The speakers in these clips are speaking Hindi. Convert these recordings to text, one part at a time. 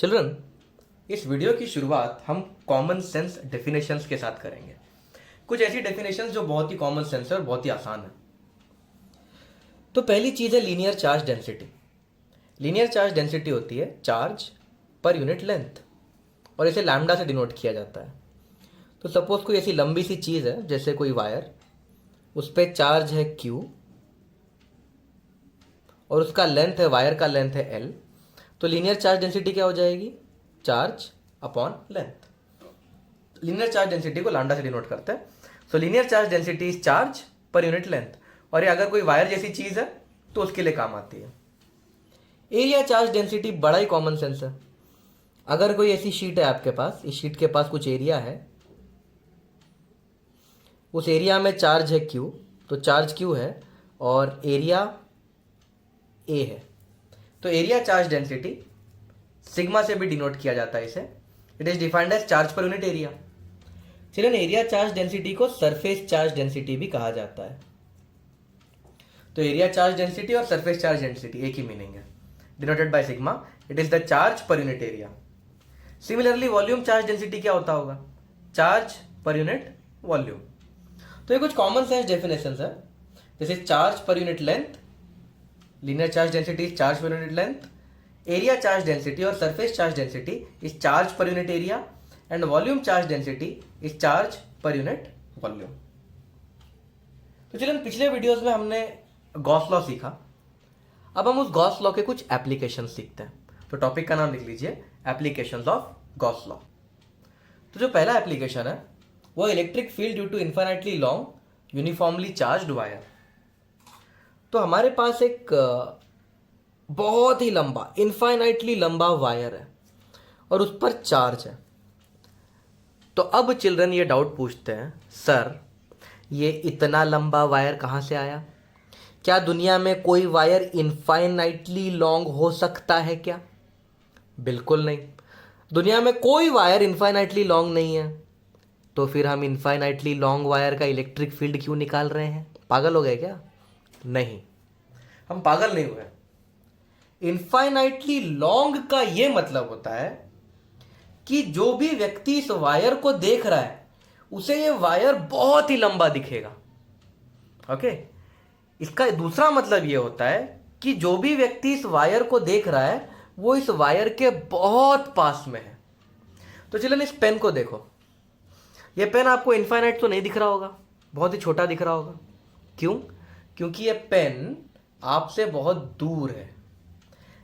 चिल्ड्रन, इस वीडियो की शुरुआत हम कॉमन सेंस डेफिनेशंस के साथ करेंगे। कुछ ऐसी डेफिनेशंस जो बहुत ही कॉमन सेंस है और बहुत ही आसान है। तो पहली चीज है linear charge density. Linear charge density होती है चार्ज पर यूनिट लेंथ, और इसे लैम्डा से डिनोट किया जाता है। तो सपोज कोई ऐसी लंबी सी चीज है जैसे कोई वायर, उस पर चार्ज है Q और उसका लेंथ है, वायर का लेंथ है L। तो लीनियर चार्ज डेंसिटी क्या हो जाएगी? Charge upon length. Linear charge density को लैम्डा से डिनोट करते हैं। सो linear charge density is charge per unit length, और ये अगर कोई वायर जैसी चीज है तो उसके लिए काम आती है। एरिया चार्ज डेंसिटी बड़ा ही कॉमन सेंस है। अगर कोई ऐसी शीट है आपके पास, इस शीट के पास कुछ एरिया है, उस एरिया में चार्ज है Q, तो चार्ज Q है और एरिया A है, तो एरिया चार्ज डेंसिटी सिग्मा से भी डिनोट किया जाता है इसे। It is defined as charge per unit area. Children, area charge density को सरफेस चार्ज डेंसिटी भी कहा जाता है। तो एरिया चार्ज डेंसिटी और सरफेस चार्ज डेंसिटी एक ही मीनिंग है, denoted by sigma. It is the charge per unit area. Similarly volume charge density क्या होता होगा? Charge per unit volume. तो ये कुछ कॉमन सेंस डेफिनेशंस है, जैसे charge per unit length, linear charge density is charge per unit length, area charge density और surface charge density is charge per unit area, and volume charge density is charge per unit volume. तो चलिए, पिछले वीडियोस में हमने गॉस लॉ सीखा। अब हम उस गॉस लॉ के कुछ एप्लीकेशन सीखते हैं। तो टॉपिक का नाम लिख लीजिए, एप्लीकेशंस ऑफ गॉस लॉ। तो जो पहला एप्लीकेशन है वो electric field due to infinitely long uniformly charged wire. तो हमारे पास एक बहुत ही लंबा, इनफाइनाइटली लंबा वायर है और उस पर चार्ज है। तो अब चिल्ड्रन ये डाउट पूछते हैं, सर ये इतना लंबा वायर कहाँ से आया? क्या दुनिया में कोई वायर इनफाइनाइटली लॉन्ग हो सकता है क्या? बिल्कुल नहीं, दुनिया में कोई वायर इनफाइनाइटली लॉन्ग नहीं है। तो फिर हम इनफाइनाइटली लॉन्ग वायर का इलेक्ट्रिक फील्ड क्यों निकाल रहे हैं? पागल हो गए क्या? नहीं, हम पागल नहीं हुए। इनफाइनाइटली लॉन्ग का यह मतलब होता है कि जो भी व्यक्ति इस वायर को देख रहा है उसे यह वायर बहुत ही लंबा दिखेगा। ओके, इसका दूसरा मतलब यह होता है कि जो भी व्यक्ति इस वायर को देख रहा है वो इस वायर के बहुत पास में है। तो चलिए इस पेन को देखो, यह पेन आपको इनफाइनाइट तो नहीं दिख रहा होगा, बहुत ही छोटा दिख रहा होगा। क्यों? क्योंकि यह पेन आपसे बहुत दूर है।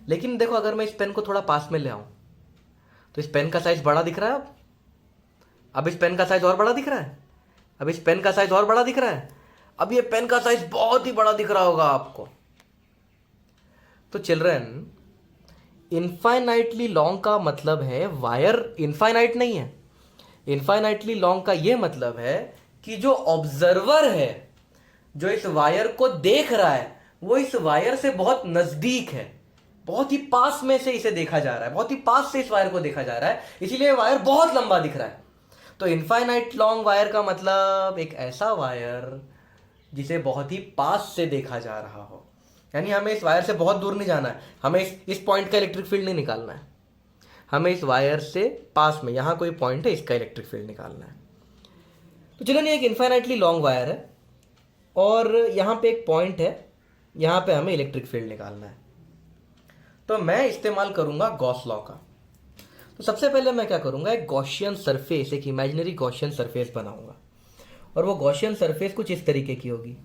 लेकिन देखो, अगर मैं इस पेन को थोड़ा पास में ले आऊं तो इस पेन का साइज बड़ा दिख रहा है। अब इस पेन का साइज और बड़ा दिख रहा है, अब इस पेन का साइज और बड़ा दिख रहा है, अब ये पेन का साइज बहुत ही बड़ा दिख रहा होगा आपको। तो चिल्ड्रन, इनफाइनाइटली लॉन्ग का मतलब है वायर इनफाइनाइट नहीं है। इनफाइनाइटली लॉन्ग का यह मतलब है कि जो ऑब्जर्वर है, जो इस वायर को देख रहा है, वो इस वायर से बहुत नजदीक है, बहुत ही पास में से इसे देखा जा रहा है, बहुत ही पास से इस वायर को देखा जा रहा है, इसीलिए वायर बहुत लंबा दिख रहा है। तो इनफाइनाइट लॉन्ग वायर का मतलब एक ऐसा वायर जिसे बहुत ही पास से देखा जा रहा हो। यानी हमें इस वायर से बहुत दूर नहीं जाना है, हमें इस पॉइंट का इलेक्ट्रिक फील्ड नहीं निकालना है, हमें इस वायर से पास में यहां कोई पॉइंट है, इसका इलेक्ट्रिक फील्ड निकालना है। तो चलो, ये एक इनफाइनाइटली लॉन्ग वायर है और यहां पे एक पॉइंट है, यहां पे हमें इलेक्ट्रिक फील्ड निकालना है। तो मैं इस्तेमाल करूंगा गॉस लॉ का। तो सबसे पहले मैं क्या करूंगा, एक गॉसियन सरफेस, एक इमेजिनरी गॉसियन सरफेस बनाऊंगा, और वो गॉसियन सरफेस कुछ इस तरीके की होगी।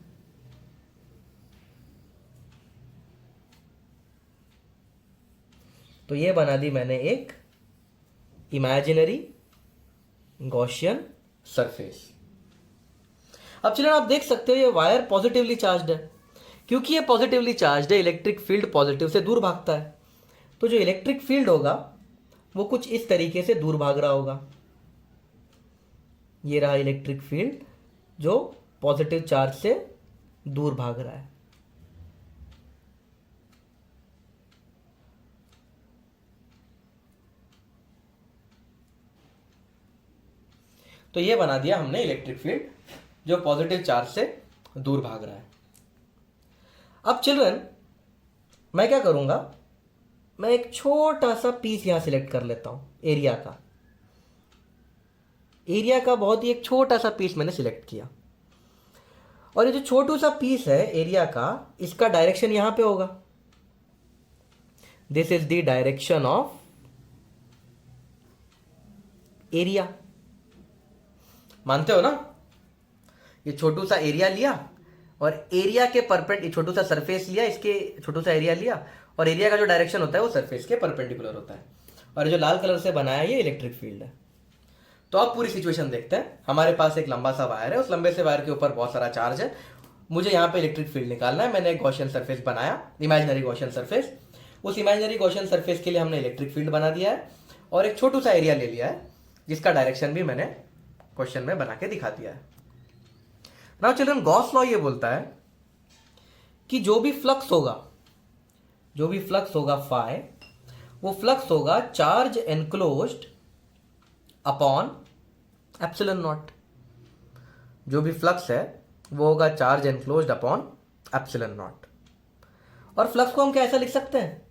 तो ये बना दी मैंने एक इमेजिनरी गॉसियन सरफेस। अब चलिए, आप देख सकते हो ये वायर पॉजिटिवली चार्ज्ड है। क्योंकि ये पॉजिटिवली चार्ज्ड है, इलेक्ट्रिक फील्ड पॉजिटिव से दूर भागता है। तो जो इलेक्ट्रिक फील्ड होगा वो कुछ इस तरीके से दूर भाग रहा होगा। ये रहा इलेक्ट्रिक फील्ड जो पॉजिटिव चार्ज से दूर भाग रहा है। तो ये बना दिया हमने इलेक्ट्रिक फील्ड जो पॉजिटिव चार्ज से दूर भाग रहा है। अब चिल्ड्रन, मैं क्या करूंगा, मैं एक छोटा सा पीस यहां सिलेक्ट कर लेता हूं एरिया का। एरिया का बहुत ही एक छोटा सा पीस मैंने सिलेक्ट किया, और ये जो छोटू सा पीस है एरिया का, इसका डायरेक्शन यहां पे होगा। This is the direction of area. मानते हो ना? ये छोटू सा एरिया लिया और एरिया के परपेंडिकुलर, छोटू सा सरफेस लिया, इसके छोटू सा एरिया लिया, और एरिया का जो डायरेक्शन होता है वो सरफेस के परपेंडिकुलर होता है। और जो लाल कलर से बनाया ये इलेक्ट्रिक फील्ड है। तो अब पूरी सिचुएशन देखते हैं। हमारे पास एक लंबा सा वायर है, उस लंबे से वायर के ऊपर बहुत सारा चार्ज है। मुझे यहाँ पे इलेक्ट्रिक फील्ड निकालना है। मैंने एक गॉसियन सरफेस बनाया, इमेजिनरी गॉसियन सरफेस। उस इमेजिनरी गॉसियन सरफेस के लिए हमने इलेक्ट्रिक फील्ड बना दिया है, और एक छोटू सा एरिया ले लिया है जिसका डायरेक्शन भी मैंने क्वेश्चन में बना के दिखा दिया है। नाउ चिल्ड्रन, गॉस लॉ ये बोलता है कि जो भी फ्लक्स होगा फाई, वो फ्लक्स होगा charge enclosed upon epsilon not. जो भी फ्लक्स है वो होगा charge enclosed upon epsilon not. और फ्लक्स को हम कैसा लिख सकते हैं?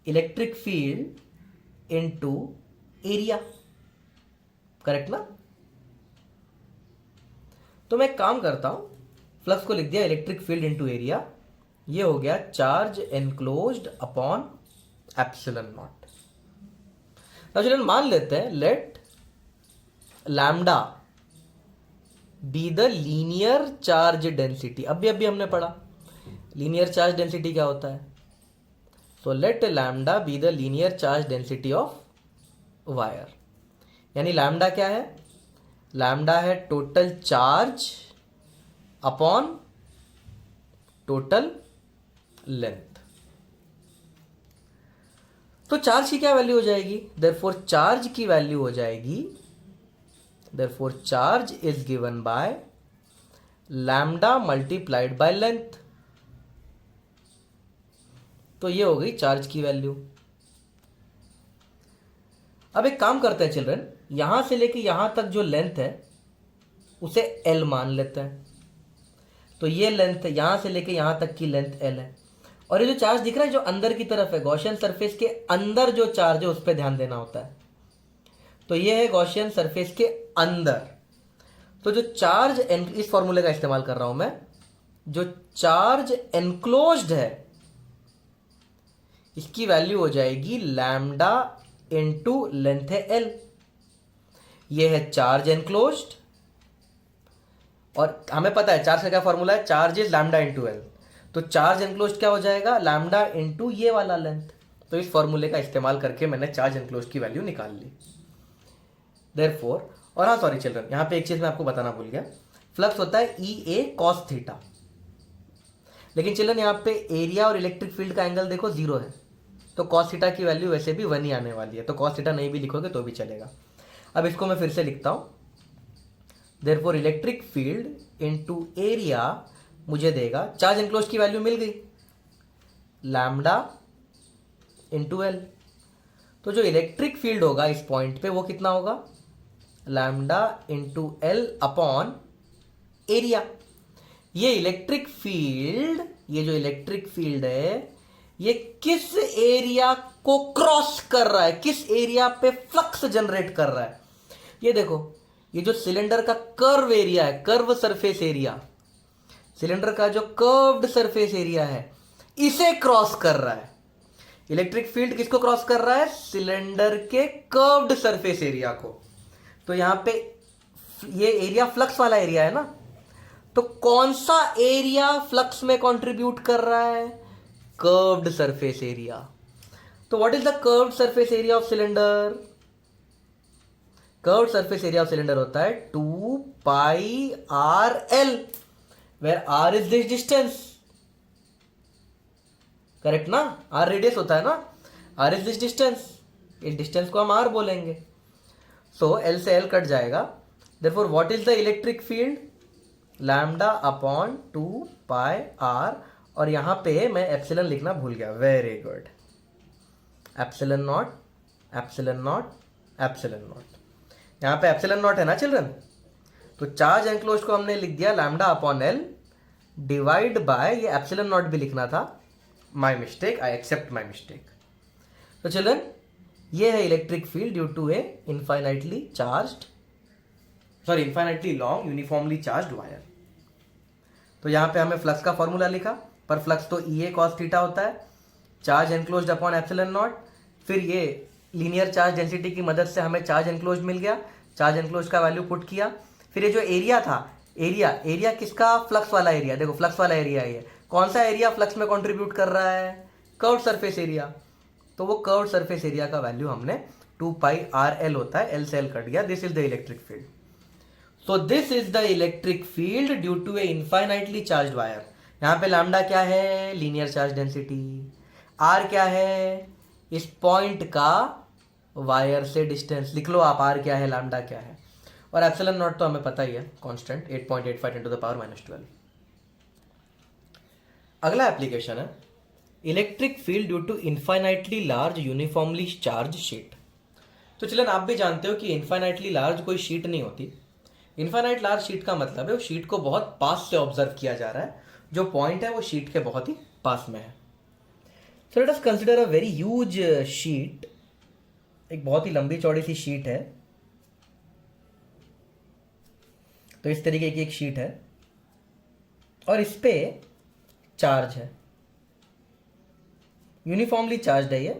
Electric field into area, correct ना? तो मैं एक काम करता हूं, फ्लक्स को लिख दिया इलेक्ट्रिक फील्ड इनटू एरिया, ये हो गया charge enclosed upon epsilon naught. अब चलिए मान लेते हैं, let lambda be the linear charge density. अभी हमने पढ़ा लीनियर चार्ज डेंसिटी क्या होता है। So let lambda be the linear charge density of wire. यानी लैम्डा क्या है? लैम्डा है total charge upon total length. तो चार्ज की क्या वैल्यू हो जाएगी? देयरफॉर चार्ज की वैल्यू हो जाएगी, therefore charge is given by lambda multiplied by length. तो ये हो गई चार्ज की वैल्यू। अब एक काम करते हैं चिल्ड्रन, यहां से लेके यहां तक जो लेंथ है उसे L मान लेते हैं। तो ये लेंथ, यहां से लेके यहां तक की लेंथ L है। और ये जो चार्ज दिख रहा है जो अंदर की तरफ है, गॉसियन सरफेस के अंदर जो चार्ज है उस पर ध्यान देना होता है। तो ये है गॉसियन सरफेस के अंदर। तो जो चार्ज, इस फॉर्मूले का इस्तेमाल कर रहा हूं मैं, जो चार्ज एनक्लोज्ड है इसकी वैल्यू हो जाएगी लैम्डा इनटू लेंथ है L। ये है चार्ज एनक्लोज्ड, और हमें पता है चार्ज का क्या फॉर्मूला है, charge is lambda into L। तो चार्ज एनक्लोज्ड क्या हो जाएगा? लैम्डा इनटू ये वाला लेंथ। तो इस फॉर्मूले का इस्तेमाल करके मैंने चार्ज एनक्लोज्ड की वैल्यू निकाल ली। देयरफॉर, और हाँ सॉरी चिल्ड्रन, यहां पे एक चीज मैं आपको बताना भूल गया, फ्लक्स होता है EA cos थीटा। लेकिन चिल्ड्रन यहां पे एरिया और इलेक्ट्रिक फील्ड का एंगल देखो 0 है, तो cos थीटा की वैल्यू वैसे भी 1 ही आने वाली है। तो cos थीटा नहीं भी लिखोगे तो भी चलेगा। अब इसको मैं फिर से लिखता हूं, therefore electric field into area मुझे देगा, चार्ज एनक्लोज की वैल्यू मिल गई, लैम्डा इनटू L। तो जो इलेक्ट्रिक फील्ड होगा इस पॉइंट पे वो कितना होगा? Lambda into L upon area. ये इलेक्ट्रिक फील्ड, ये जो इलेक्ट्रिक फील्ड है ये किस एरिया को क्रॉस कर रहा है, किस एरिया पे फ्लक्स जनरेट कर रहा है? ये देखो, ये जो सिलेंडर का कर्व एरिया है, कर्व सरफेस एरिया, सिलेंडर का जो कर्व्ड सरफेस एरिया है इसे क्रॉस कर रहा है। इलेक्ट्रिक फील्ड किसको क्रॉस कर रहा है? सिलेंडर के कर्व्ड सरफेस एरिया को। तो यहां पे ये एरिया फ्लक्स वाला एरिया है ना, तो कौन सा एरिया फ्लक्स में कंट्रीब्यूट कर रहा है? Curved surface area. तो what is the curved surface area of cylinder? Curved surface area of cylinder होता है 2 pi are l, where r is this distance, correct ना? आर रेडियस होता है ना, आर इज दिस डिस्टेंस, इस डिस्टेंस को हम आर बोलेंगे। सो एल से एल कट जाएगा, therefore what is the electric field? Lambda upon 2 pi r, और यहां पे मैं एप्सिलॉन लिखना भूल गया, very good, epsilon not, epsilon not, epsilon not. यहां पे एप्सिलॉन नॉट है ना चिल्ड्रन, तो चार्ज एनक्लोज को हमने लिख दिया lambda upon L divide by, ये एप्सिलॉन नॉट भी लिखना था, my mistake, I accept my mistake. तो चिल्ड्रन ये है electric field due to a infinitely long uniformly charged wire. तो यहाँ पे हमें फ्लक्स का फॉर्मूला लिखा, पर फ्लक्स तो ई ए कॉस थीटा होता है, charge enclosed upon epsilon not. फिर ये लीनियर चार्ज डेंसिटी की मदद से हमें चार्ज एनक्लोज्ड मिल गया, चार्ज एनक्लोज्ड का वैल्यू पुट किया। फिर ये जो एरिया था, एरिया किसका, फ्लक्स वाला एरिया। देखो फ्लक्स वाला एरिया ये कौन सा एरिया फ्लक्स में कंट्रीब्यूट कर रहा है, कर्व्ड सरफेस एरिया। तो वो कर्व्ड सरफेस एरिया का वैल्यू हमने 2 पाई आर एल होता है, एल से एल कट गया। This is the electric field. So this is the electric field due to a infinitely charged wire. यहाँ पे लैम्डा क्या है, लीनियर चार्ज डेंसिटी। आर क्या है, इस पॉइंट का वायर से डिस्टेंस। लिख लो आप, आर क्या है, लैम्डा क्या है। और एप्सिलॉन नॉट तो हमें पता ही है, कांस्टेंट 8.85 × 10⁻⁻12। अगला एप्लीकेशन है electric field due to infinitely large uniformly charge sheet. तो चलन आप भी जानते हो कि इनफाइनाइटली लार्ज कोई शीट नहीं होती। इनफाइनाइट लार्ज शीट का मतलब है वो शीट को बहुत पास से ऑब्जर्व किया जा रहा है, जो पॉइंट है वो शीट के बहुत ही पास में है। So late us consider a very huge sheet. एक बहुत ही लंबी चौड़ी सी शीट है। तो इस तरीके की एक शीट है और इस पे चार्ज है, यूनिफॉर्मली चार्ज है ये।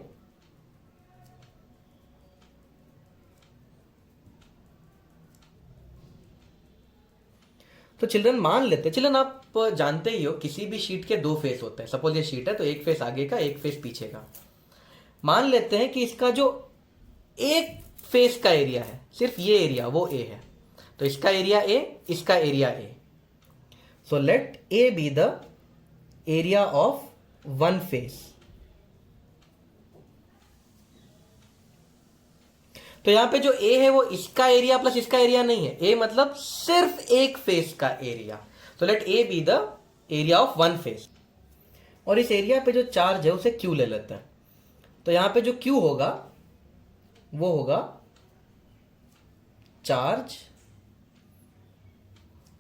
तो चिल्ड्रन मान लेते हैं, चिल्ड्रन आप जानते ही हो किसी भी शीट के दो फेस होते हैं। सपोज ये शीट है तो एक फेस आगे का, एक फेस पीछे का। मान लेते हैं कि इसका जो एक फेस का एरिया है, सिर्फ ये एरिया वो ए है, तो इसका एरिया ए, इसका area A. So let A be the area of one face. तो यहां पे जो ए है वो इसका एरिया प्लस इसका एरिया नहीं है, ए मतलब सिर्फ एक फेस का एरिया। तो let A be the area of one face. और इस एरिया पे जो चार्ज है उसे क्यू ले लेते हैं। तो यहां पे जो क्यू होगा वो होगा चार्ज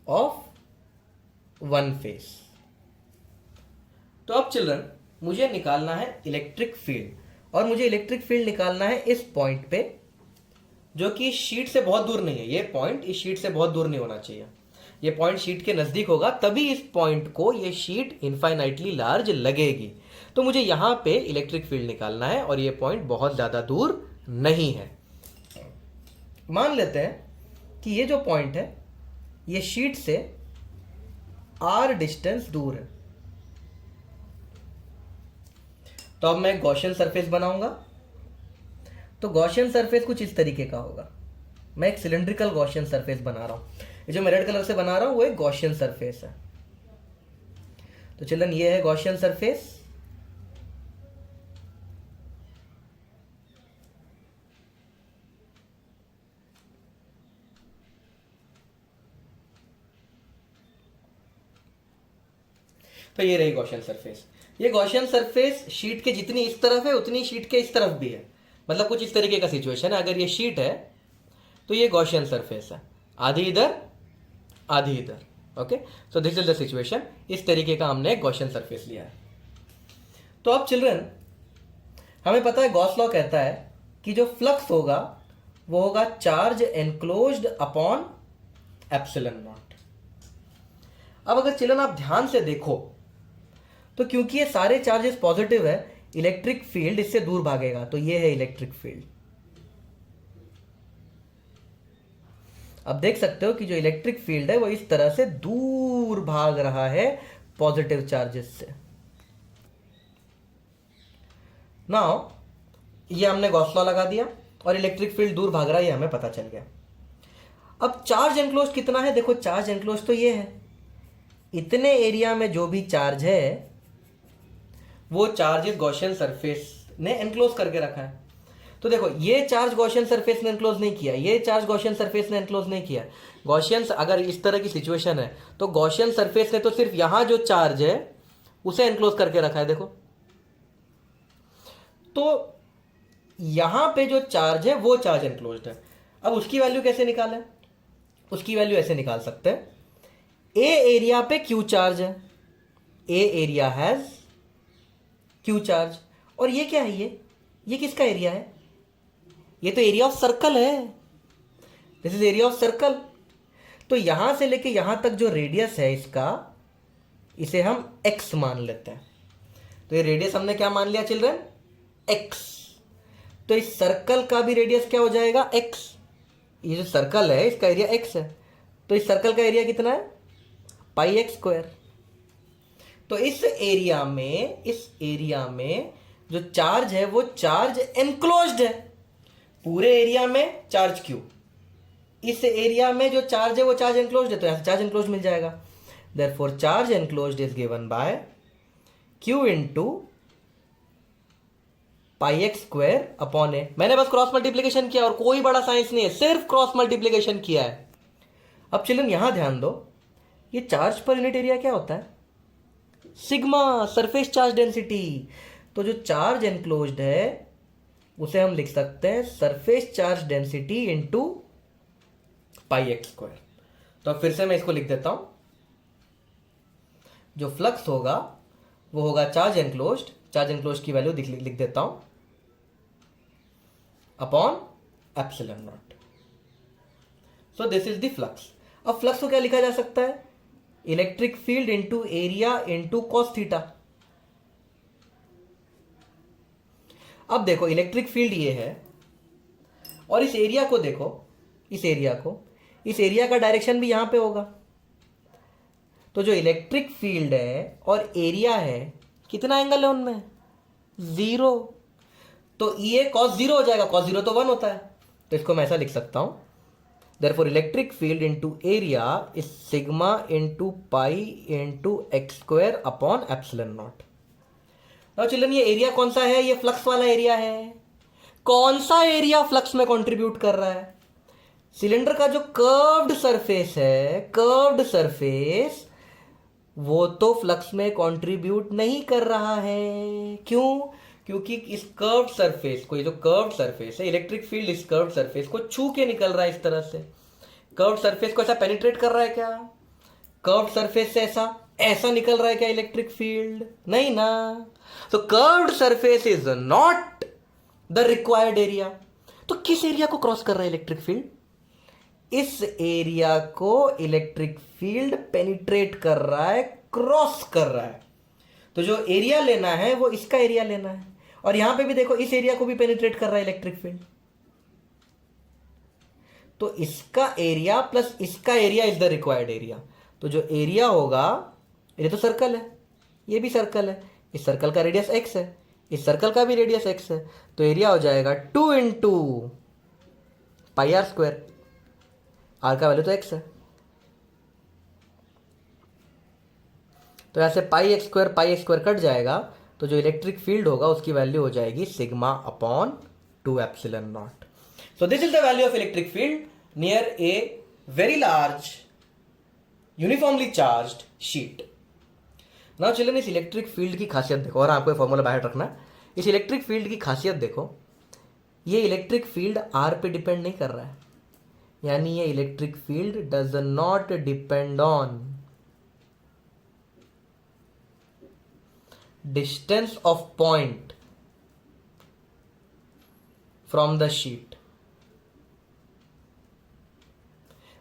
ऑफ वन फेस। तो अब चिल्ड्रन मुझे निकालना है इलेक्ट्रिक फील्ड, और मुझे इलेक्ट्रिक फील्ड निकालना है इस पॉइंट पे जो कि शीट से बहुत दूर नहीं है। ये पॉइंट इस शीट से बहुत दूर नहीं होना चाहिए, ये पॉइंट शीट के नजदीक होगा, तभी इस पॉइंट को ये शीट इनफाइनाइटली लार्ज लगेगी। तो मुझे यहां पे इलेक्ट्रिक फील्ड निकालना है और ये पॉइंट बहुत ज्यादा दूर नहीं है। मान लेते हैं कि ये जो पॉइंट है ये शीट से आर डिस्टेंस दूर है। तो अब मैं गॉसियन सरफेस बनाऊंगा। तो गॉसियन सरफेस कुछ इस तरीके का होगा। मैं एक सिलेंड्रिकल गॉसियन सरफेस बना रहा हूं। ये जो मैं रेड कलर से बना रहा हूं वो एक गॉसियन सरफेस है। तो चिल्ड्रन ये है गॉसियन सरफेस। तो ये रही गॉसियन सरफेस। ये गॉसियन सरफेस शीट के जितनी इस तरफ है उतनी शीट के इस तरफ भी है। मतलब कुछ इस तरीके का सिचुएशन है। अगर ये शीट है तो ये गॉसियन सरफेस है, आधी इधर आधी इधर। Okay, so this is the situation. इस तरीके का हमने गॉसियन सरफेस लिया है। तो अब चिल्ड्रन हमें पता है गॉस लॉ कहता है कि जो फ्लक्स होगा वो होगा charge enclosed upon epsilon naught. अब अगर चिल्ड्रन आप ध्यान से देखो तो क्योंकि ये सारे चार्जेस पॉजिटिव है, इलेक्ट्रिक फील्ड इससे दूर भागेगा। तो ये है इलेक्ट्रिक फील्ड। अब देख सकते हो कि जो इलेक्ट्रिक फील्ड है वो इस तरह से दूर भाग रहा है पॉजिटिव चार्जेस से। नाउ ये हमने गॉस लॉ लगा दिया और इलेक्ट्रिक फील्ड दूर भाग रहा है, ये हमें पता चल गया। अब चार्ज एनक्लोज कितना है, देखो चार्ज एनक्लोज तो ये है। इतने एरिया में जो भी चार्ज है वो चार्ज इस गॉसियन सरफेस ने एनक्लोज करके रखा है। तो देखो ये चार्ज गॉसियन सरफेस ने एनक्लोज नहीं किया, ये चार्ज गॉसियन सरफेस ने एनक्लोज नहीं किया। गॉसियन अगर इस तरह की सिचुएशन है तो गॉसियन सरफेस ने तो सिर्फ यहां जो चार्ज है उसे एनक्लोज करके रखा है। देखो तो यहां पे जो चार्ज है वो चार्ज एनक्लोज्ड है। अब उसकी वैल्यू कैसे निकालें, उसकी वैल्यू ऐसे निकाल सकते हैं। ए एरिया पे क्यू चार्ज है, ए एरिया हैज क्यू चार्ज। और ये क्या है, ये किसका एरिया है? ये तो एरिया ऑफ सर्कल है। This is area of circle. तो यहां से लेके यहां तक जो रेडियस है इसका, इसे हम x मान लेते हैं। तो ये रेडियस हमने क्या मान लिया चिल्ड्रन? x। तो इस सर्कल का भी रेडियस क्या हो जाएगा? x। ये जो सर्कल है इसका एरिया x है, तो इस सर्कल का एरिया कितना है? पाई एक्स स्क्वायर। तो इस एरिया में जो चार्ज है वो चार्ज एनक्लोज्ड है। पूरे एरिया में चार्ज क्यू, इस एरिया में जो चार्ज है वो चार्ज एनक्लोज्ड है, तो यहां से चार्ज एनक्लोज्ड मिल जाएगा। Therefore charge enclosed is given by q into pi x square upon a. मैंने बस क्रॉस मल्टीप्लीकेशन किया और कोई बड़ा साइंस नहीं है, सिर्फ क्रॉस मल्टीप्लीकेशन किया है। अब चिल्ड्रन यहां ध्यान दो, ये चार्ज पर यूनिट एरिया क्या होता है? Sigma, surface charge density. तो जो चार्ज एनक्लोज्ड है उसे हम लिख सकते हैं surface charge density into pi x square. तो फिर से मैं इसको लिख देता हूं, जो फ्लक्स होगा वो होगा चार्ज एनक्लोज्ड की वैल्यू लिख देता हूं upon epsilon not. So this is the flux. अब फ्लक्स को क्या लिखा जा सकता है? Electric field into area into cos theta. अब देखो इलेक्ट्रिक फील्ड ये है और इस एरिया को देखो, इस एरिया का डायरेक्शन भी यहां पे होगा। तो जो इलेक्ट्रिक फील्ड है और एरिया है, कितना एंगल है उनमें? 0। तो ये cos 0 हो जाएगा, cos 0 तो 1 होता है। तो इसको मैं ऐसा लिख सकता हूं, therefore electric field into area is sigma into pi into x square upon epsilon not. Now children ये एरिया कौन सा है? ये फ्लक्स वाला एरिया है। कौन सा एरिया फ्लक्स में कंट्रीब्यूट कर रहा है? सिलेंडर का जो कर्व्ड सरफेस है, कर्व्ड सरफेस, वो तो फ्लक्स में कंट्रीब्यूट नहीं कर रहा है। क्यों? क्योंकि इस कर्व्ड सरफेस को, ये जो कर्व्ड सरफेस है, इलेक्ट्रिक फील्ड इस कर्व्ड सरफेस को छू के निकल रहा है इस तरह से। कर्व्ड सरफेस को ऐसा पेनिट्रेट कर रहा है क्या? कर्व्ड सरफेस से ऐसा निकल रहा है क्या इलेक्ट्रिक फील्ड? नहीं ना। तो curved surface is not the required area. तो किस एरिया को क्रॉस कर रहा है इलेक्ट्रिक फील्ड? इस एरिया को इलेक्ट्रिक फील्ड पेनिट्रेट कर रहा है, क्रॉस कर रहा है। तो जो एरिया लेना है वो इसका एरिया लेना है, और यहां पे भी देखो इस एरिया को भी पेनिट्रेट कर रहा है इलेक्ट्रिक फील्ड। तो इसका एरिया प्लस इसका area is the required area. तो जो एरिया होगा, ये तो सर्कल है, ये भी सर्कल है, इस सर्कल का रेडियस x है, इस सर्कल का भी रेडियस x है, तो एरिया हो जाएगा 2 into pi R square. R का वैल्यू तो x है, तो यहां से पाई एक्स स्क्वायर कट जाएगा। तो जो इलेक्ट्रिक फील्ड होगा उसकी वैल्यू हो जाएगी sigma upon 2 epsilon not. So this is the value of electric field near a very large uniformly charged sheet. Now children, इस इलेक्ट्रिक फील्ड की खासियत देखो, और आपको फॉर्मूला बाहर रखना है। इस इलेक्ट्रिक फील्ड की खासियत देखो, ये इलेक्ट्रिक फील्ड आर पे डिपेंड नहीं कर रहा है, यानी ये electric field does not depend on distance of point from the sheet.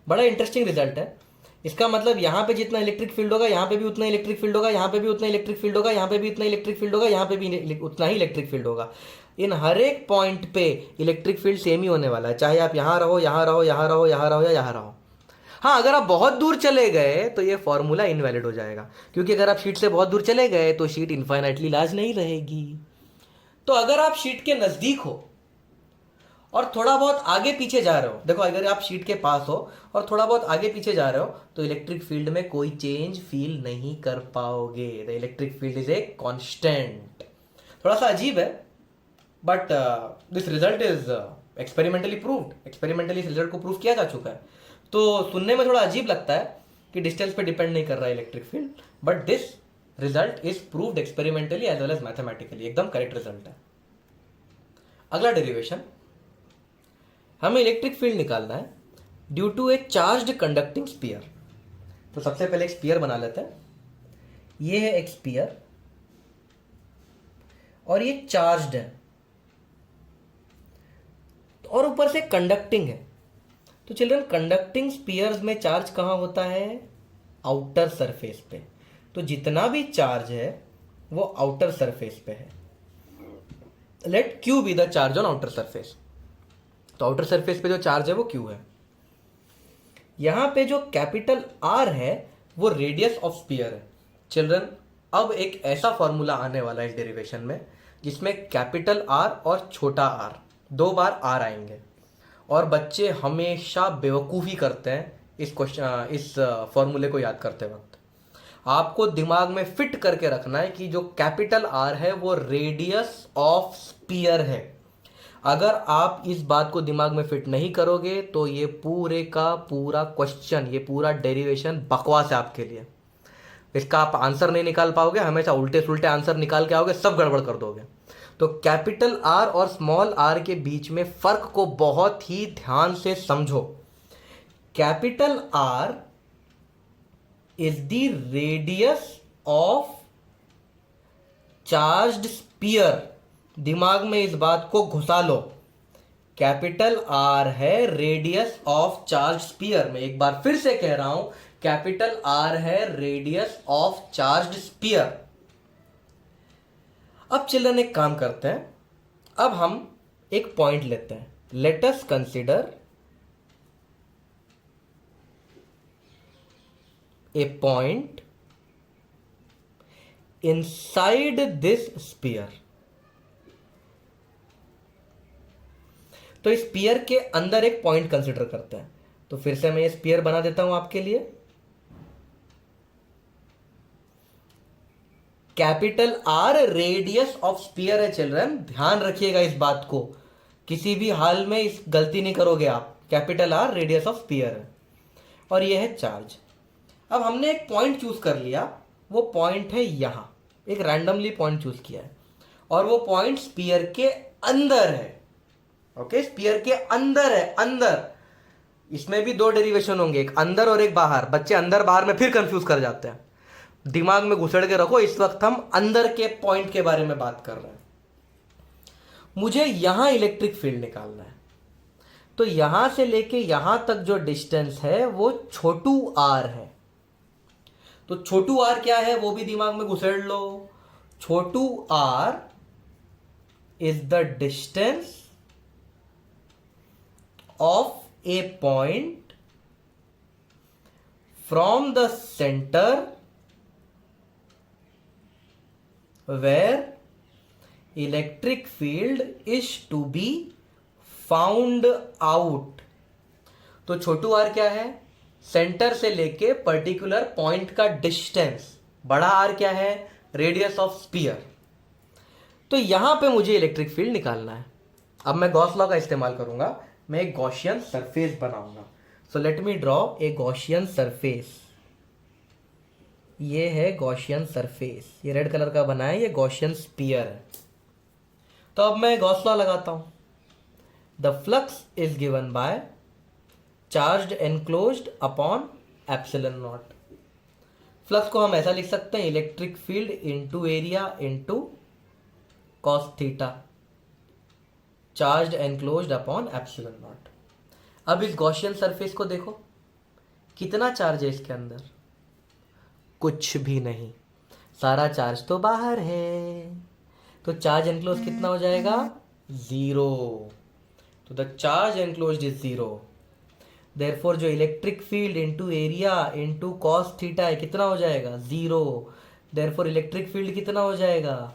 बड़ा इंटरेस्टिंग रिजल्ट है। इसका मतलब यहां पे जितना इलेक्ट्रिक फील्ड होगा यहां पे भी उतना इलेक्ट्रिक फील्ड होगा, यहां पे भी उतना इलेक्ट्रिक फील्ड होगा, यहां पे भी उतना इलेक्ट्रिक फील्ड होगा, यहां पे भी उतना ही इलेक्ट्रिक फील्ड होगा। इन हर एक पॉइंट पे इलेक्ट्रिक फील्ड सेम ही होने वाला है, चाहे आप यहां रहो, यहां रहो, यहां रहो, यहां रहो या यहां रहो। हाँ, अगर आप बहुत दूर चले गए तो ये फॉर्मूला इनवैलिड हो जाएगा, क्योंकि अगर आप शीट से बहुत दूर चले गए तो शीट इनफाइनाइटली लार्ज नहीं रहेगी। तो अगर आप शीट के नजदीक हो और थोड़ा बहुत आगे पीछे जा रहे हो, देखो अगर आप शीट के पास हो और थोड़ा बहुत आगे पीछे जा रहे हो तो इलेक्ट्रिक फील्ड में कोई चेंज फील नहीं कर पाओगे। The electric field is a constant. थोड़ा सा अजीब है, but this result is experimentally proved. Experimentally इस रिजल्ट को प्रूव किया जा चुका है। तो सुनने में थोड़ा अजीब लगता है कि डिस्टेंस पे डिपेंड नहीं कर रहा है electric field, but this result is proved experimentally as well as mathematically. एकदम करेक्ट रिजल्ट है। अगला डेरिवेशन, हमें इलेक्ट्रिक फील्ड निकालना है due to a charged conducting sphere. तो सबसे पहले एक स्फीयर बना लेते हैं। ये है एक स्फीयर और ये चार्ज्ड है। और ऊपर से कंडक्टिंग है। तो चिल्ड्रन कंडक्टिंग स्पीयर्स में चार्ज कहाँ होता है? आउटर सरफेस पे। तो जितना भी चार्ज है वो आउटर सरफेस पे है। Let Q be the charge on outer surface. तो आउटर सरफेस पे जो चार्ज है वो क्यू है। यहां पे जो कैपिटल आर है वो रेडियस ऑफ स्पीयर है। चिल्ड्रन अब एक ऐसा फॉर्मूला आने वाला है इस डेरिवेशन में जिसमें कैपिटल आर और छोटा आर, 2 बार आर आएंगे। और बच्चे हमेशा बेवकूफ़ी करते हैं इस फॉर्मूले को याद करते वक्त। आपको दिमाग में फिट करके रखना है कि जो कैपिटल आर है वो रेडियस ऑफ स्पीयर है। अगर आप इस बात को दिमाग में फिट नहीं करोगे तो ये पूरे का पूरा क्वेश्चन, ये पूरा डेरिवेशन बकवास है आपके लिए। इसका आप आंसर नहीं निकाल पाओगे, हमेशा उल्टे सुल्टे आंसर निकाल के आओगे, सब गड़बड़ कर दोगे। तो कैपिटल आर और स्मॉल आर के बीच में फर्क को बहुत ही ध्यान से समझो। Capital R is the radius of charged sphere. दिमाग में इस बात को घुसा लो। कैपिटल आर है रेडियस ऑफ चार्ज स्पीयर। मैं एक बार फिर से कह रहा हूं, कैपिटल आर है रेडियस ऑफ चार्ज्ड स्पीयर। अब चिल्ड्रन एक काम करते हैं, अब हम एक पॉइंट लेते हैं। Let us consider a point inside this sphere. तो स्पीयर के अंदर एक पॉइंट कंसिडर करते हैं। तो फिर से मैं ये स्पीयर बना देता हूं आपके लिए। Capital R radius of sphere है चिल्ड्रन, ध्यान रखिएगा इस बात को, किसी भी हाल में इस गलती नहीं करोगे आप। Capital R radius of sphere है और ये है चार्ज। अब हमने एक पॉइंट चूज कर लिया, वो पॉइंट है यहां, एक रैंडमली पॉइंट चूज किया है और वो पॉइंट स्पीयर के अंदर है। ओके, स्पीयर के अंदर है, अंदर। इसमें भी 2 डेरिवेशन होंगे, एक अंदर और एक बाहर। बच्चे अंदर बाहर में फिर कंफ्यूज कर जाते हैं। दिमाग में घुसेड़ के रखो, इस वक्त हम अंदर के पॉइंट के बारे में बात कर रहे हैं। मुझे यहां इलेक्ट्रिक फील्ड निकालना है। तो यहां से लेके यहां तक जो डिस्टेंस है वो छोटू आर है। तो छोटू आर क्या है वो भी दिमाग में घुसेड़ लो। छोटू r is the distance of a point from the center where electric field is to be found out। तो छोटू आर क्या है? सेंटर से लेके पर्टिकुलर पॉइंट का डिस्टेंस। बड़ा आर क्या है? Radius of sphere. तो यहां पे मुझे इलेक्ट्रिक फील्ड निकालना है। अब मैं गॉस लॉ का इस्तेमाल करूंगा, मैं एक गॉसियन सरफेस बनाऊंगा। So let me draw a Gaussian surface. ये है गॉसियन सरफेस, ये रेड कलर का बना है, ये गॉसियन स्पीयर है। तो अब मैं गॉस लॉ लगाता हूं। The flux is given bye charged enclosed upon epsilon not. Flux को हम ऐसा लिख सकते हैं, electric field into area into cos theta, charged enclosed upon epsilon naught. अब इस गॉसियन सरफेस को देखो, कितना चार्ज है इसके अंदर? कुछ भी नहीं, सारा चार्ज तो बाहर है। तो चार्ज एनक्लोज कितना हो जाएगा? 0। तो the charge enclosed is 0। Therefore जो electric field into area into cos theta है कितना हो जाएगा? 0। देयरफॉर इलेक्ट्रिक फील्ड कितना हो जाएगा?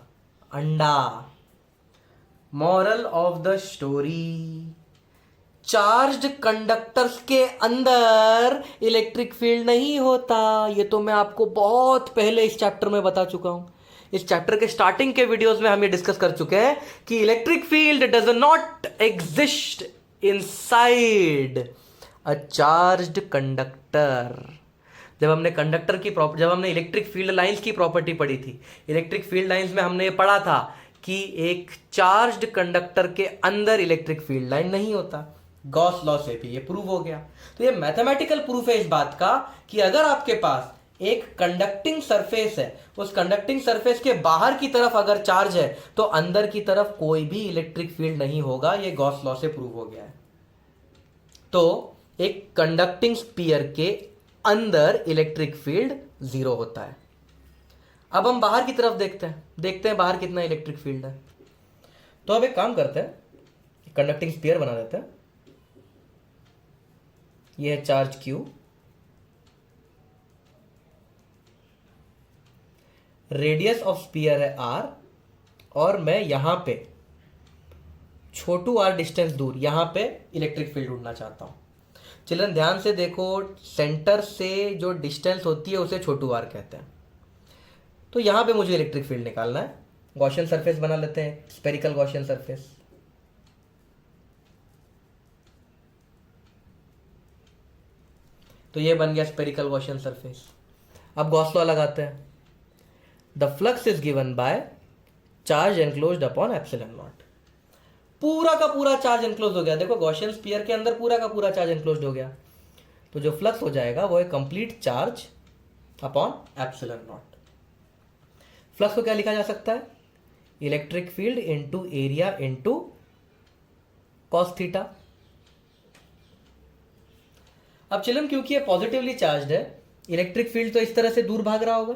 अंडा। Moral of the story, charged conductors के अंदर इलेक्ट्रिक फील्ड नहीं होता। ये तो मैं आपको बहुत पहले इस चैप्टर में बता चुका हूं। इस चैप्टर के स्टार्टिंग के वीडियोस में हम ये डिस्कस कर चुके हैं कि electric field does not exist inside a charged conductor. जब हमने इलेक्ट्रिक फील्ड लाइंस की प्रॉपर्टी पढ़ी थी, इलेक्ट्रिक फील्ड लाइंस में हमने ये पढ़ा था कि एक चार्ज्ड कंडक्टर के अंदर इलेक्ट्रिक फील्ड लाइन नहीं होता। गॉस लॉ से भी ये प्रूव हो गया। तो ये मैथमेटिकल प्रूफ है इस बात का कि अगर आपके पास एक कंडक्टिंग सरफेस है, उस कंडक्टिंग सरफेस के बाहर की तरफ अगर चार्ज है तो अंदर की तरफ कोई भी इलेक्ट्रिक फील्ड नहीं होगा। ये गॉस लॉ से प्रूव हो गया है। तो एक कंडक्टिंग स्पीयर के अंदर इलेक्ट्रिक फील्ड 0 होता है। अब हम बाहर की तरफ देखते हैं बाहर कितना इलेक्ट्रिक फील्ड है। तो अब एक काम करते हैं, कंडक्टिंग स्पीयर बना देते हैं। यह है charge Q, radius of sphere है आर, और मैं यहां पे छोटू आर डिस्टेंस दूर यहां पे इलेक्ट्रिक फील्ड ढूंढना चाहता हूं। चिल्ड्रन ध्यान से देखो, सेंटर से जो डिस्टेंस होती है उसे छोटू आर कहते हैं। तो यहां पे मुझे इलेक्ट्रिक फील्ड निकालना है। गॉसियन सरफेस बना लेते हैं, स्फेरिकल गॉसियन सरफेस। तो ये बन गया स्फेरिकल गॉसियन सरफेस। अब गॉस लॉ लगाते हैं। The flux is given by charge enclosed upon epsilon not. पूरा का पूरा चार्ज एनक्लोज हो गया। देखो गॉसियन स्फीयर के अंदर पूरा का पूरा चार्ज एनक्लोज्ड हो गया। तो जो फ्लक्स हो जाएगा वो है complete charge upon epsilon not. Flux को क्या लिखा जा सकता है? Electric field into area into cos theta. अब चिल्ड्रन क्योंकि ये पॉजिटिवली चार्ज्ड है, इलेक्ट्रिक फील्ड तो इस तरह से दूर भाग रहा होगा।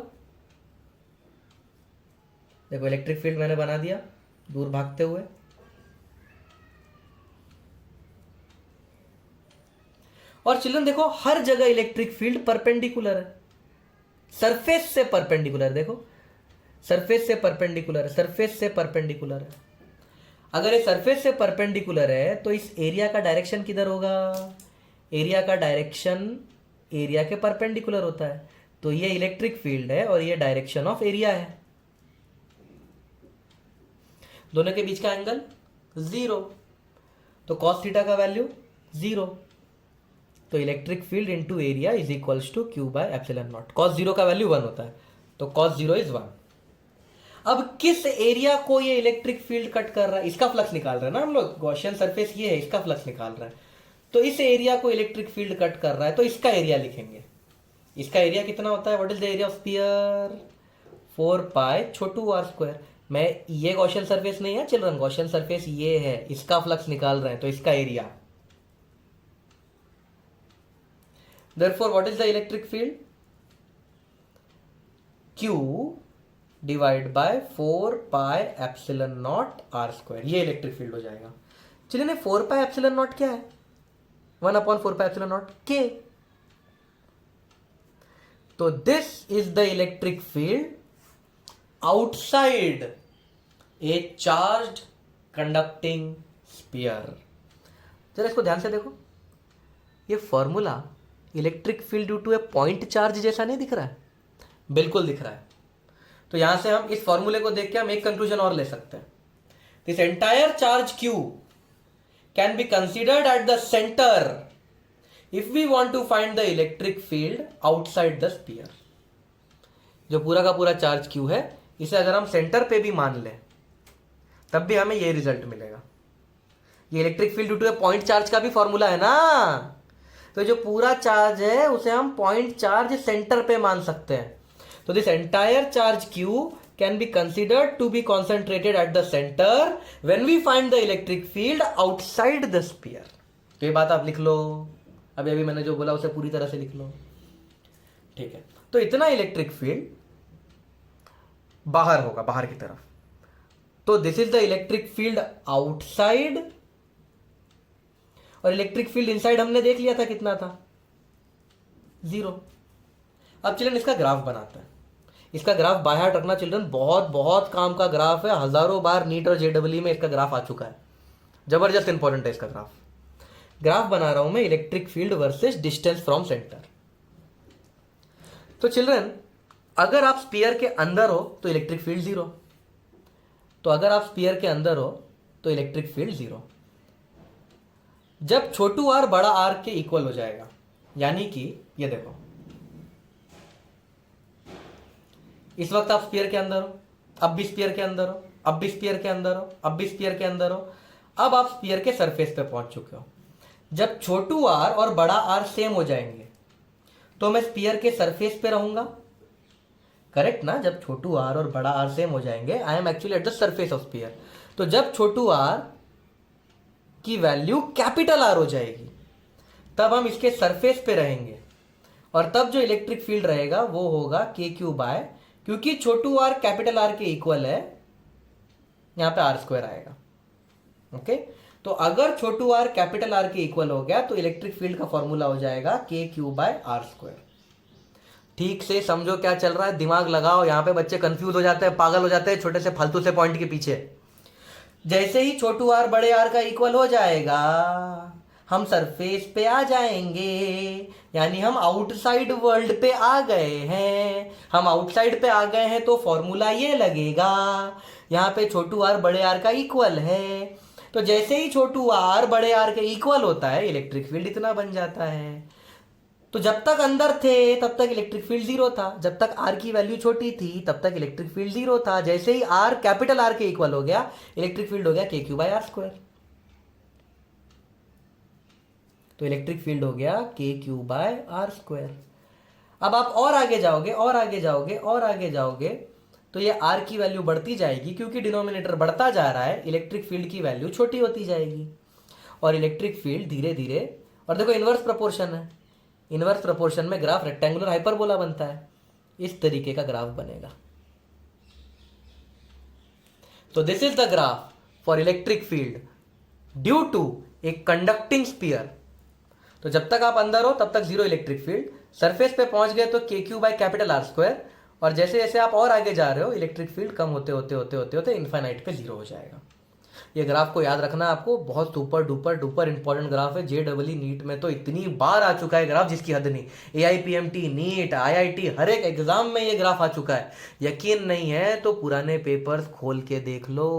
देखो इलेक्ट्रिक फील्ड मैंने बना दिया दूर भागते हुए। और चिल्ड्रन देखो हर जगह इलेक्ट्रिक फील्ड परपेंडिकुलर है, सरफेस से परपेंडिकुलर। देखो सरफेस से परपेंडिकुलर है, सरफेस से परपेंडिकुलर है। अगर ये सरफेस से परपेंडिकुलर है तो इस एरिया का डायरेक्शन किधर होगा? एरिया का डायरेक्शन एरिया के परपेंडिकुलर होता है। तो ये इलेक्ट्रिक फील्ड है और ये डायरेक्शन ऑफ एरिया है। दोनों के बीच का एंगल 0, तो कॉस थीटा का वैल्यू 0। तो electric field into area is equals to Q by epsilon naught. Cos 0 का वैल्यू 1 होता है, तो कॉस 0 इज 1। अब किस एरिया को ये इलेक्ट्रिक फील्ड कट कर रहा है? इसका फ्लक्स निकाल रहे हैं ना हम लोग। गॉसियन सरफेस ये है, इसका फ्लक्स निकाल रहा है। तो इस एरिया को इलेक्ट्रिक फील्ड कट कर रहा है, तो इसका एरिया लिखेंगे। इसका एरिया कितना होता है? What is the area of sphere? 4 pi छोटू आर स्क्वायर। मैं ये गॉसियन सरफेस नहीं है चिल्ड्रन, गॉसियन सरफेस ये है, इसका फ्लक्स निकाल रहे हैं, तो इसका area. Therefore, what is the electric field? Q divide by 4 pi epsilon naught R square. ये इलेक्ट्रिक फील्ड हो जाएगा। चलिए 4 पाई एप्सिलॉन नॉट क्या है? 1 अपॉन 4 पाई एप्सिलॉन नॉट के। तो this is the electric field outside a charged conducting sphere. जरा इसको ध्यान से देखो, ये formula electric field due to a point charge जैसा नहीं दिख रहा है? बिल्कुल दिख रहा है। तो यहां से हम इस फॉर्मूले को देख के हम एक कंक्लूजन और ले सकते हैं। This entire charge Q can be considered at the centre if we want to find the electric field outside the sphere. जो पूरा का पूरा चार्ज क्यू है, इसे अगर हम सेंटर पे भी मान लें तब भी हमें ये रिजल्ट मिलेगा। ये electric field due to a point charge का भी फॉर्मूला है ना। तो जो पूरा चार्ज है उसे हम पॉइंट चार्ज सेंटर पे मान सकते हैं। तो this entire charge Q can be considered to be concentrated at the centre when we find the electric field outside the sphere. तो ये बात आप लिख लो, अभी अभी मैंने जो बोला उसे पूरी तरह से लिख लो, ठीक है। तो इतना इलेक्ट्रिक फील्ड बाहर होगा, बाहर की तरफ। तो this is the electric field outside, और इलेक्ट्रिक फील्ड इनसाइड हमने देख लिया था कितना था? 0। अब चिल्ड्रन इसका ग्राफ बनाते हैं। इसका ग्राफ बाय हार्ट रखना चिल्ड्रन, बहुत बहुत काम का ग्राफ है। हजारों बार नीट और जेडब्ल्यू में इसका ग्राफ आ चुका है, जबरदस्त इंपॉर्टेंट है इसका ग्राफ। ग्राफ बना रहा हूं मैं electric field versus distance from centre. तो चिल्ड्रन अगर आप स्फीयर के अंदर हो तो इलेक्ट्रिक फील्ड 0, तो अगर आप स्फीयर के अंदर हो तो इलेक्ट्रिक फील्ड 0। जब छोटू आर बड़ा आर के इक्वल हो जाएगा, यानी कि ये देखो इस वक्त आप स्फीयर के अंदर हो, अब भी स्फीयर के अंदर हो, अब भी स्फीयर के अंदर हो, अब भी स्फीयर के अंदर हो, अब आप स्फीयर के सरफेस पे पहुंच चुके हो। जब छोटू आर और बड़ा आर सेम हो जाएंगे तो मैं स्पीयर के सरफेस पे रहूंगा, करेक्ट ना। जब छोटू आर और बड़ा आर सेम हो जाएंगे, I am actually at the surface of sphere. तो जब छोटू आर की वैल्यू कैपिटल आर हो जाएगी, तब हम इसके सरफेस पे रहेंगे, और तब जो इलेक्ट्रिक फील्ड रहेगा वो होगा के क्यू बाय, क्योंकि छोटू आर कैपिटल आर के इक्वल है, यहां पे आर स्क्वायर आएगा। ओके, तो अगर छोटू आर कैपिटल आर के इक्वल हो गया तो इलेक्ट्रिक फील्ड का फॉर्मूला हो जाएगा के क्यू बाय आर स्क्वायर। ठीक से समझो क्या चल रहा है, दिमाग लगाओ। यहां पे बच्चे कंफ्यूज हो जाते हैं, पागल हो जाते हैं छोटे से फालतू से पॉइंट के पीछे। जैसे ही छोटू आर बड़े आर का इक्वल हो जाएगा, हम सरफेस पे आ जाएंगे, यानी हम आउटसाइड वर्ल्ड पे आ गए हैं। हम आउटसाइड पे आ गए हैं तो फॉर्मूला ये लगेगा, यहाँ पे छोटू आर बड़े आर का इक्वल है। तो जैसे ही छोटू आर बड़े आर के इक्वल होता है, इलेक्ट्रिक फील्ड इतना बन जाता है। तो जब तक अंदर थे तब तक इलेक्ट्रिक फील्ड जीरो था, जब तक आर की वैल्यू छोटी थी तब तक इलेक्ट्रिक फील्ड जीरो था। जैसे ही आर कैपिटल आर के इक्वल हो गया, इलेक्ट्रिक फील्ड हो गया के क्यू बाय आर स्क्वायर। तो इलेक्ट्रिक फील्ड हो गया के क्यू बाय आर स्क्वायर। अब आप और आगे जाओगे और आगे जाओगे और आगे जाओगे तो ये आर की वैल्यू बढ़ती जाएगी, क्योंकि डिनोमिनेटर बढ़ता जा रहा है, इलेक्ट्रिक फील्ड की वैल्यू छोटी होती जाएगी। और इलेक्ट्रिक फील्ड धीरे धीरे, और देखो इनवर्स प्रोपोर्शन है, इनवर्स प्रोपोर्शन में ग्राफ रेक्टेंगुलर हाइपरबोला बनता है, इस तरीके का ग्राफ बनेगा। तो this is the graph for electric field due to a conducting sphere. तो जब तक आप अंदर हो तब तक जीरो इलेक्ट्रिक फील्ड, सरफेस पे पहुंच गए तो के Q by capital R square, और जैसे जैसे आप और आगे जा रहे हो इलेक्ट्रिक फील्ड कम होते होते होते होते होते इन्फाइनाइट पे जीरो हो जाएगा। ये ग्राफ को याद रखना आपको, बहुत super duper duper important graph है। JEE नीट में तो इतनी बार आ चुका है ग्राफ जिसकी हद नहीं। AIPMT, नीट, IIT, हर एक एग्जाम में ये ग्राफ आ चुका है। यकीन नहीं है तो पुराने पेपर्स खोल के देख लो।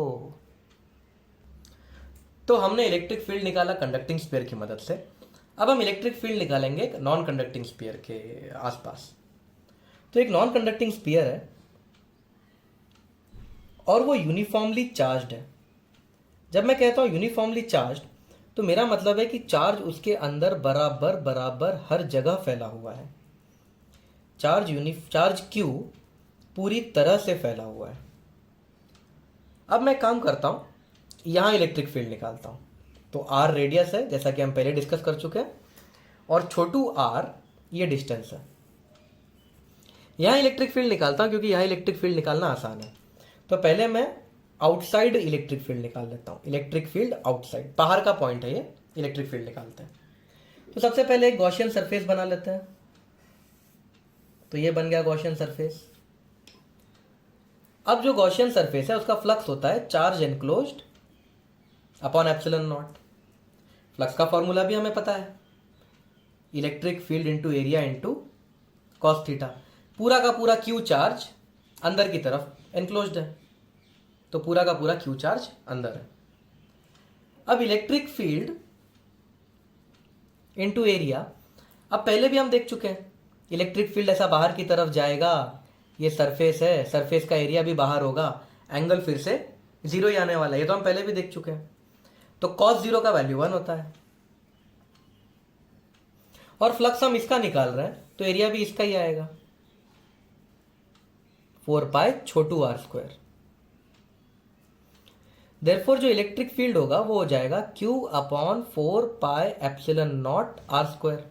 तो हमने इलेक्ट्रिक फील्ड निकाला कंडक्टिंग स्फीयर की मदद से। अब हम इलेक्ट्रिक फील्ड निकालेंगे नॉन कंडक्टिंग स्फीयर के आसपास। तो एक नॉन कंडक्टिंग स्फीयर है और वो यूनिफॉर्मली चार्ज्ड है। जब मैं कहता हूं यूनिफॉर्मली चार्ज्ड, तो मेरा मतलब है कि चार्ज उसके अंदर बराबर बराबर हर जगह फैला हुआ है। चार्ज क्यू पूरी तरह से फैला हुआ है। अब मैं काम करता हूं, यहां इलेक्ट्रिक फील्ड निकालता हूं। तो आर रेडियस है, जैसा कि हम पहले डिस्कस कर चुके हैं, और छोटू आर ये डिस्टेंस है। यहां इलेक्ट्रिक फील्ड निकालता हूं क्योंकि यहां इलेक्ट्रिक फील्ड निकालना आसान है। तो पहले मैं आउटसाइड इलेक्ट्रिक फील्ड निकाल लेता हूं। इलेक्ट्रिक फील्ड आउटसाइड, बाहर का पॉइंट है ये, इलेक्ट्रिक फील्ड निकालते हैं। तो सबसे पहले एक गॉसियन सरफेस बना लेते हैं। तो ये बन गया गॉसियन सरफेस। अब जो गॉसियन सरफेस है उसका फ्लक्स होता है charge enclosed upon epsilon not. Flux का फॉर्मूला भी हमें पता है, electric field into area into cos theta. पूरा का पूरा क्यू चार्ज अंदर की तरफ एनक्लोज्ड है, तो पूरा का पूरा क्यू चार्ज अंदर है। अब इलेक्ट्रिक फील्ड इंटू एरिया, अब पहले भी हम देख चुके हैं, इलेक्ट्रिक फील्ड ऐसा बाहर की तरफ जाएगा, ये सरफेस है, सरफेस का एरिया भी बाहर होगा, एंगल फिर से जीरो ही आने वाला है, ये तो हम पहले भी देख चुके हैं। तो कॉस जीरो का वैल्यू 1 होता है, और फ्लक्स हम इसका निकाल रहे हैं तो एरिया भी इसका ही आएगा, 4 पाई छोटू आर स्क्वायर। देयरफॉर जो इलेक्ट्रिक फील्ड होगा वो हो जाएगा Q upon 4 pi epsilon naught R square.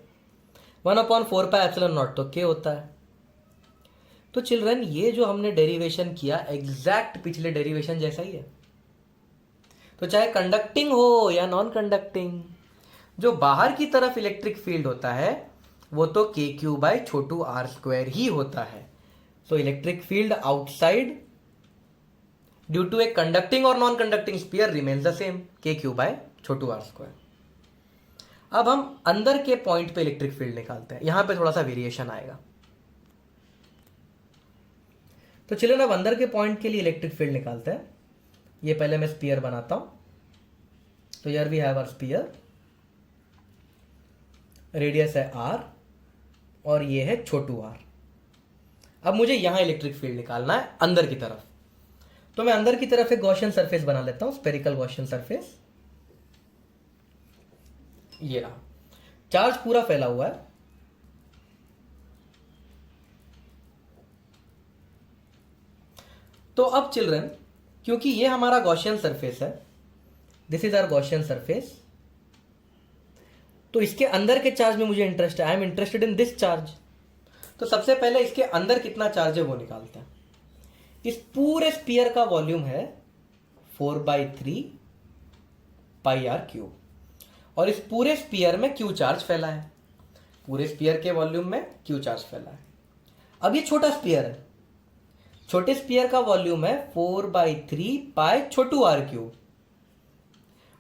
1 upon 4 pi epsilon naught तो K होता है। तो चिल्ड्रन ये जो हमने डेरिवेशन किया एग्जैक्ट पिछले डेरिवेशन जैसा ही है। तो चाहे कंडक्टिंग हो या नॉन कंडक्टिंग, जो बाहर की तरफ इलेक्ट्रिक फील्ड होता है वो तो के क्यू बाय छोटू आर स्क्वायर ही होता है। So electric field outside due to a conducting और non conducting sphere remains the same, k Q by छोटू आर स्क्वायर। अब हम अंदर के पॉइंट पे इलेक्ट्रिक फील्ड निकालते हैं, यहां पे थोड़ा सा वेरिएशन आएगा। तो चलिए अब अंदर के पॉइंट के लिए इलेक्ट्रिक फील्ड निकालते हैं। ये पहले मैं स्पीयर बनाता हूं। तो यार we have our sphere, radius है आर और ये है छोटू आर। अब मुझे यहां इलेक्ट्रिक फील्ड निकालना है अंदर की तरफ। तो मैं अंदर की तरफ एक गॉसियन सरफेस बना लेता हूं, स्पेरिकल गॉसियन सरफेस। ये रहा, चार्ज पूरा फैला हुआ है, तो अब चिल्ड्रन, क्योंकि ये हमारा गॉसियन सरफेस है, this is our Gaussian surface, तो इसके अंदर के चार्ज में मुझे इंटरेस्ट है, I am interested in this charge. तो सबसे पहले इसके अंदर कितना चार्ज है वो निकालते हैं। इस पूरे स्पीयर का वॉल्यूम है 4/3 पाई आर क्यूब, और इस पूरे स्पीयर में क्यू चार्ज फैला है, पूरे स्पीयर के वॉल्यूम में क्यू चार्ज फैला है। अब ये छोटा स्पीयर है, छोटे स्पीयर का वॉल्यूम है 4/3 पाई छोटू आर क्यूब,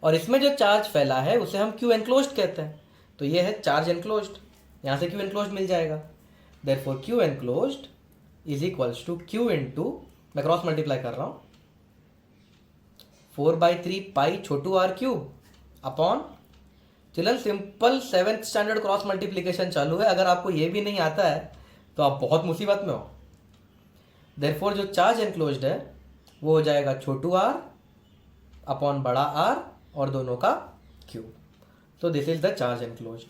और इसमें जो चार्ज फैला है उसे हम क्यू एनक्लोज्ड कहते हैं। तो ये है चार्ज एनक्लोज्ड, यहां से क्यू एनक्लोज्ड मिल जाएगा। Therefore q enclosed is equals to q into, मैं क्रॉस मल्टीप्लाई कर रहा हूं, 4/3 पाई छोटू are cube upon, children simple 7th standard cross multiplication चालू है, अगर आपको ये भी नहीं आता है तो आप बहुत मुसीबत में हो। देयरफॉर जो चार्ज एनक्लोज्ड है वो हो जाएगा छोटू आर अपॉन बड़ा आर और दोनों का क्यूब। तो this is the charge enclosed.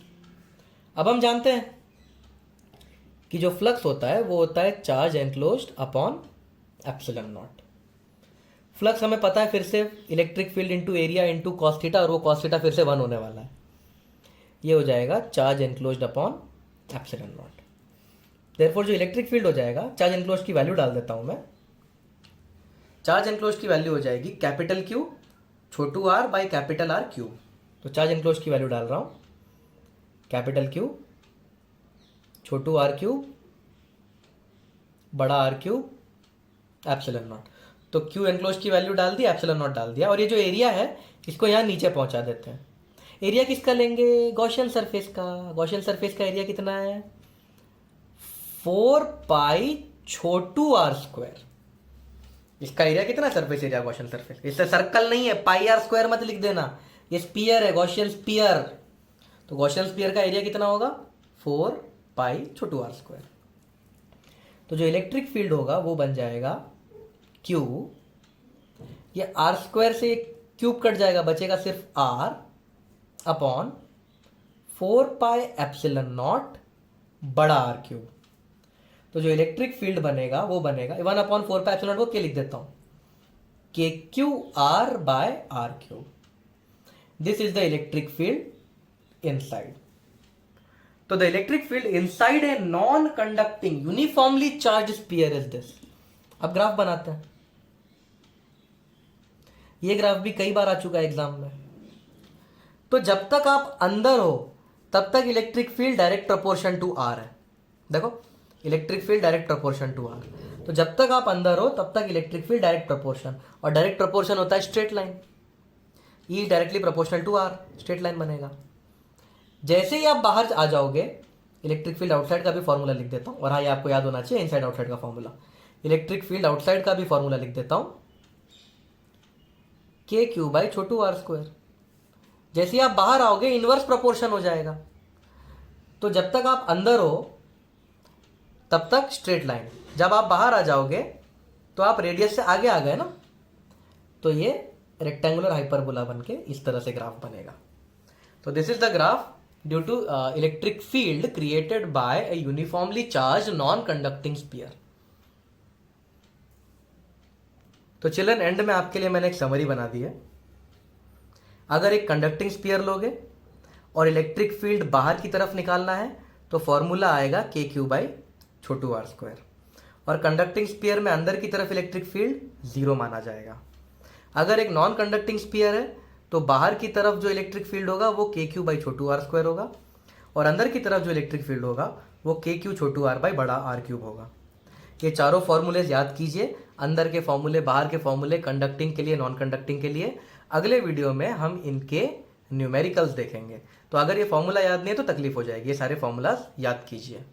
अब हम जानते हैं कि जो फ्लक्स होता है वो होता है charge enclosed upon epsilon not. Flux हमें पता है फिर से electric field into area into cos theta, और वो कॉस थीटा फिर से 1 होने वाला है। ये हो जाएगा charge enclosed upon epsilon not. Therefore जो इलेक्ट्रिक फील्ड हो जाएगा, चार्ज एनक्लोज्ड की वैल्यू डाल देता हूं मैं, चार्ज एनक्लोज्ड की वैल्यू हो जाएगी कैपिटल क्यू छोटू R by capital R cube. तो चार्ज एनक्लोज्ड की वैल्यू डाल रहा हूं, कैपिटल क्यू छोटू आर क्यूब बड़ा आर क्यूब एप्सिलॉन नॉट। तो क्यू एनक्लोज्ड की वैल्यू डाल दी, एप्सिलॉन नॉट डाल दिया, और ये जो एरिया है इसको यहाँ नीचे पहुंचा देते हैं। एरिया किसका लेंगे? गॉसियन सरफेस का। गॉसियन सरफेस का एरिया कितना है? 4 पाई छोटू आर स्क्वायर। इसका एरिया कितना है? सरफेस एरिया गॉसियन सरफेस, इससे सर्कल नहीं है, पाई आर स्क्वायर मत लिख देना, ये स्पीयर है, गॉसियन स्पीयर। तो गॉसियन स्पीयर का एरिया कितना होगा? 4 पाई छोटू आर स्क्वायर। तो जो इलेक्ट्रिक फील्ड होगा वो बन जाएगा क्यू, ये आर स्क्वायर से क्यूब कट जाएगा, बचेगा सिर्फ R upon 4 pi epsilon naught बड़ा आर क्यूब। तो जो इलेक्ट्रिक फील्ड बनेगा वो बनेगा 1/4 पाई एप्सिलॉन नॉट को के लिख देता हूं, के q r by r cube. This is the electric field inside. तो the electric field inside a non conducting uniformly charge sphere is this. अब ग्राफ बनाते हैं, ये ग्राफ भी कई बार आ चुका है एग्जाम में। तो जब तक आप अंदर हो तब तक electric field direct proportion to R है। देखो, electric field direct proportion to R. तो जब तक आप अंदर हो तब तक इलेक्ट्रिक फील्ड डायरेक्ट प्रोपोर्शन, और डायरेक्ट प्रोपोर्शन होता है straight line, E directly proportional to R, straight line बनेगा। जैसे ही आप बाहर आ जाओगे, इलेक्ट्रिक फील्ड आउटसाइड का भी फॉर्मूला लिख देता हूं, और हाँ, ये आपको याद होना चाहिए इनसाइड आउटसाइड का फॉर्मूला। इलेक्ट्रिक फील्ड आउटसाइड का भी फॉर्मूला लिख देता हूं, के क्यू बाई छोटू आर स्क्वायर। जैसे ही आप बाहर आओगे इनवर्स प्रोपोर्शन हो जाएगा। तो जब तक आप अंदर हो तब तक स्ट्रेट लाइन, जब आप बाहर आ जाओगे तो आप रेडियस से आगे आ गए ना, तो ये रेक्टेंगुलर हाइपरबोला बनके इस तरह से ग्राफ बनेगा। तो this is the graph due to electric field created by a uniformly charge non conducting sphere. तो चिल्ड्रन, एंड में आपके लिए मैंने एक समरी बना दी है। अगर एक कंडक्टिंग स्फीयर लोगे और इलेक्ट्रिक फील्ड बाहर की तरफ निकालना है तो फॉर्मूला आएगा के क्यू बाई छोटू आर स्क्वायर, और कंडक्टिंग स्फीयर में अंदर की तरफ इलेक्ट्रिक फील्ड 0 माना जाएगा। अगर एक नॉन कंडक्टिंग स्फीयर है तो बाहर की तरफ जो इलेक्ट्रिक फील्ड होगा वो के क्यू बाई छोटू आर स्क्वायर होगा, और अंदर की तरफ जो इलेक्ट्रिक फील्ड होगा वो के क्यू छोटू आर बाई बड़ा आर क्यूब होगा। ये चारों फॉर्मूलेज याद कीजिए, अंदर के फॉर्मूले, बाहर के फॉर्मूले, कंडक्टिंग के लिए, नॉन कंडक्टिंग के लिए। अगले वीडियो में हम इनके न्यूमेरिकल्स देखेंगे। तो अगर ये फॉर्मूला याद नहीं है तो तकलीफ हो जाएगी, ये सारे फॉर्मूलाज याद कीजिए।